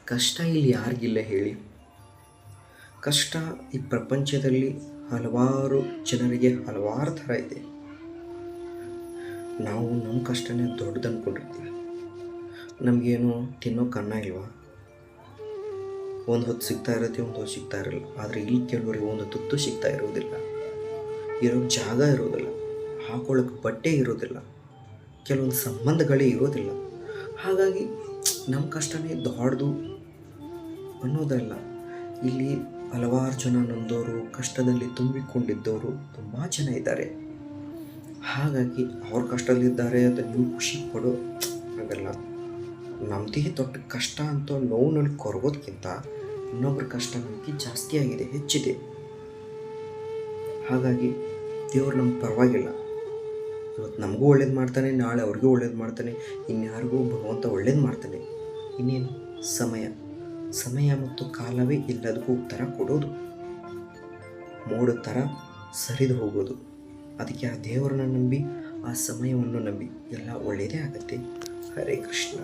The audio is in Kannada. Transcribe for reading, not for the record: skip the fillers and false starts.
ಕಷ್ಟ ಇಲ್ಲಿ ಯಾರಿಗಿಲ್ಲ ಹೇಳಿ. ಕಷ್ಟ ಈ ಪ್ರಪಂಚದಲ್ಲಿ ಹಲವಾರು ಜನರಿಗೆ ಹಲವಾರು ಥರ ಇದೆ. ನಾವು ನಮ್ಮ ಕಷ್ಟನೇ ದೊಡ್ಡದು ಅಂದ್ಕೊಂಡಿರ್ತೀವಿ. ನಮಗೇನು ತಿನ್ನೋಕೆ ಅನ್ನ ಇಲ್ವಾ? ಒಂದು ಹೊತ್ತು ಸಿಗ್ತಾ ಇರುತ್ತೆ, ಒಂದು ಹೊತ್ತು ಸಿಗ್ತಾ ಇರಲ್ಲ. ಆದರೆ ಇಲ್ಲಿ ಕೆಲವರಿಗೆ ಒಂದು ತುತ್ತು ಸಿಗ್ತಾ ಇರೋದಿಲ್ಲ, ಇರೋಕ್ಕೆ ಜಾಗ ಇರೋದಿಲ್ಲ, ಹಾಕೊಳ್ಳೋಕೆ ಬಟ್ಟೆ ಇರೋದಿಲ್ಲ, ಕೆಲವೊಂದು ಸಂಬಂಧಗಳೇ ಇರೋದಿಲ್ಲ. ಹಾಗಾಗಿ ನಮ್ಮ ಕಷ್ಟನೇ ದೊಡ್ಡದು ಅನ್ನೋದಲ್ಲ. ಇಲ್ಲಿ ಹಲವಾರು ಜನ ನೊಂದವರು, ಕಷ್ಟದಲ್ಲಿ ತುಂಬಿಕೊಂಡಿದ್ದವರು ತುಂಬ ಜನ ಇದ್ದಾರೆ. ಹಾಗಾಗಿ ಅವ್ರ ಕಷ್ಟದಲ್ಲಿದ್ದಾರೆ ಅಂತ ನೀವು ಖುಷಿ ಪಡೋ ಆಗಲ್ಲ. ನಮ್ಮದೇ ದೊಡ್ಡ ಕಷ್ಟ ಅಂತ ನೋವಿನಲ್ಲಿ ಕೊರಗೋದಕ್ಕಿಂತ ಇನ್ನೊಬ್ಬರ ಕಷ್ಟ ನಮಗೆ ಜಾಸ್ತಿ ಆಗಿದೆ, ಹೆಚ್ಚಿದೆ. ಹಾಗಾಗಿ ದೇವರು ನಮ್ಗೆ ಪರವಾಗಿಲ್ಲ. ಇವತ್ತು ನಮಗೂ ಒಳ್ಳೇದು ಮಾಡ್ತಾನೆ, ನಾಳೆ ಅವ್ರಿಗೂ ಒಳ್ಳೇದು ಮಾಡ್ತಾನೆ, ಇನ್ಯಾರಿಗೂ ಭಗವಂತ ಒಳ್ಳೇದು ಮಾಡ್ತಾನೆ. ಇನ್ನೇನು ಸಮಯ ಮತ್ತು ಕಾಲವೇ ಎಲ್ಲದಕ್ಕೂ ಉತ್ತರ ಕೊಡೋದು, ಮೋಡ ಥರ ಸರಿದು ಹೋಗೋದು. ಅದಕ್ಕೆ ಆ ದೇವರನ್ನ ನಂಬಿ, ಆ ಸಮಯವನ್ನು ನಂಬಿ ಎಲ್ಲ ಒಳ್ಳೆಯದೇ ಆಗುತ್ತೆ. ಹರೇ ಕೃಷ್ಣ.